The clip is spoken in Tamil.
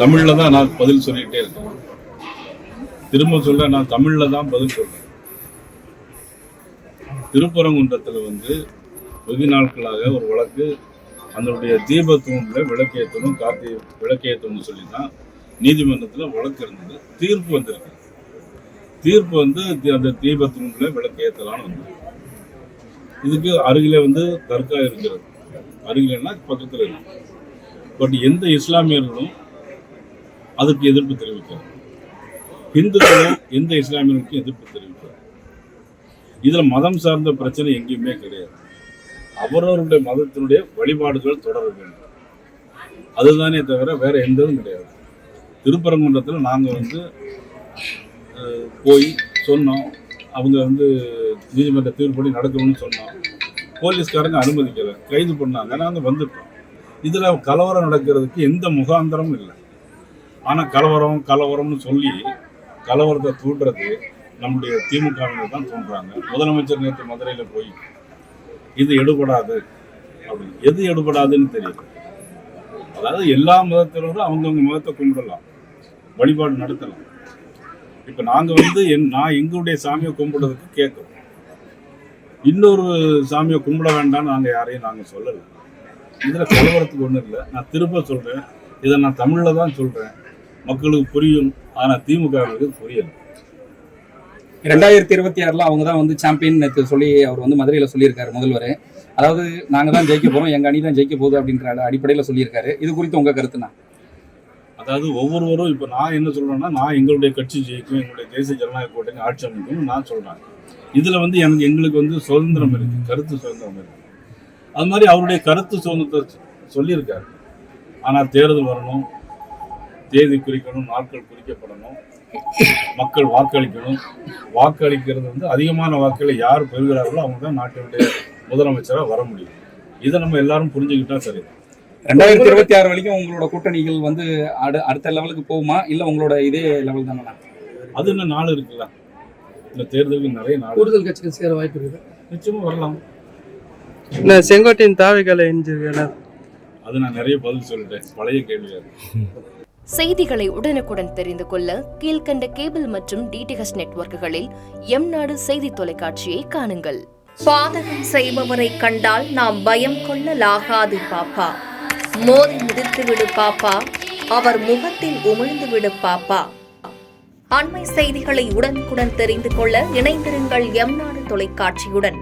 தமிழ்ல தான் நான் பதில் சொல்லிட்டே இருக்கேன். திரும்ப சொல்ல நான் தமிழ்ல தான் பதில் சொல்றேன். திருப்பரங்குன்றத்தில் வெகு நாட்களாக ஒரு வழக்கு, அதனுடைய தீபத்தூண்ல விளக்கேற்றணும், விளக்கேற்றணும்னு சொல்லி தான் நீதிமன்றத்தில் வழக்கு இருந்தது. தீர்ப்பு வந்திருக்கு. தீர்ப்பு அந்த தீபத்தூண்ல விளக்கேற்றலான்னு வந்தது. இதுக்கு அருகிலே தர்கா இருக்கிறது. அருகிலேன்னா பக்கத்தில் இருக்கு. பட் எந்த இஸ்லாமியர்களும் அதுக்கு எதிர்ப்பு தெரிவிக்கிறார். இந்துக்களும் எந்த இஸ்லாமியர்களுக்கும் எதிர்ப்பு தெரிவிக்கிறார். இதுல மதம் சார்ந்த பிரச்சனை எங்கேயுமே கிடையாது. அவரவருடைய மதத்தினுடைய வழிபாடுகள் தொடர வேண்டும், அதுதானே தவிர வேற எந்ததும் கிடையாது. திருப்பரங்குன்றத்தில் நாங்கள் போய் சொன்னோம், அவங்க நீதிமன்ற தீர்ப்படி நடக்கணும்னு சொன்னோம். போலீஸ்காரங்க அனுமதிக்கலை, கைது பண்ணாங்க. நாங்கள் வந்துட்டோம். இதுல கலவரம் நடக்கிறதுக்கு எந்த முகாந்திரமும் இல்லை. ஆனா கலவரம்னு சொல்லி கலவரத்தை தூண்டுறது நம்முடைய திமுகவினர் தான் தூண்டுறாங்க. முதலமைச்சர் நேற்று மதுரையில போய் இது எடுபடாது அப்படின்னு, எது எடுபடாதுன்னு தெரியும். அதாவது எல்லா மதத்தினரும் அவங்கவுங்க மதத்தை கும்பிடலாம், வழிபாடு நடத்தலாம். இப்ப நாங்க நான் எங்களுடைய சாமியை கும்பிடுறதுக்கு கேட்கிறோம். இன்னொரு சாமியை கும்பிட வேண்டாம்னு யாரையும் சொல்லல. இதுல கலவரத்துக்கு ஒண்ணும் இல்லை. நான் திரும்ப சொல்றேன், இதை நான் தமிழ்ல தான் சொல்றேன், மக்களுக்கு புரியும். ஆனா திமுக புரியல. 2026 அவங்க தான் சாம்பியன் சொல்லி அவர் மதுரையில சொல்லியிருக்காரு முதல்வர். அதாவது நாங்க தான் ஜெயிக்க போறோம், எங்க அணி தான் ஜெயிக்க போகுது அப்படின்ற அடிப்படையில சொல்லியிருக்காரு. இது குறித்து உங்க கருத்துனா? அதாவது ஒவ்வொருவரும் இப்ப நான் என்ன சொல்றேன்னா, நான் எங்களுடைய கட்சி ஜெயிக்கும், எங்களுடைய தேசிய ஜனநாயக கூட்டணி ஆட்சி அமைக்கும் நான் சொல்றேன். இதுல எங்களுக்கு சுதந்திரம் இருக்கு, கருத்து சுதந்திரம் இருக்கு. அது மாதிரி அவருடைய கருத்து சுதந்திரத்தை சொல்லியிருக்காரு. ஆனா தேர்தல் வரணும், தேதி குறிக்கணும், நாட்கள் குறிக்கப்படணும், மக்கள் வாக்களிக்கணும். வாக்களிக்கிறது அதிகமான வாக்குகளை யார் பெறுகிறார்களோ அவங்க தான் நாட்டினுடைய முதலமைச்சராக வர முடியும். இதை நம்ம எல்லாரும் புரிஞ்சுக்கிட்டா சரி. 2026 வரைக்கும் உங்களோட கூட்டணிகள் அடுத்த லெவலுக்கு போகுமா, இல்ல உங்களோட இதே லெவல் தானே? அது இன்னும் நாள் இருக்குல்ல, இந்த தேர்தலுக்கு நிறைய நாள். கூடுதல் கட்சிகள் சேர வாய்ப்பு இருக்கு, நிச்சயமா வரலாம். செங்கோட்டையின் தாவைகளை எஞ்சிருக்கேன். அது நான் நிறைய பதில் சொல்லிட்டேன், பழைய கேள்வியாது. செய்திகளை உடனுக்குடன் தெரிந்து கொள்ள கீழ்கண்ட கேபிள் மற்றும் டிடிஹெச் நெட்வொர்க்குகளில் எம்நாடு செய்தி தொலைக்காட்சியை காணுங்கள். பாதகம் செய்பவரை கண்டால் நாம் பயம் கொள்ளலாகாது பாப்பா. மோதி மிதித்து விடு பாப்பா, அவர் முகத்தில் உமிழ்ந்து விடு பாப்பா. அண்மை செய்திகளை உடனுக்குடன் தெரிந்து கொள்ள இணைந்திருங்கள் எம்நாடு தொலைக்காட்சியுடன்.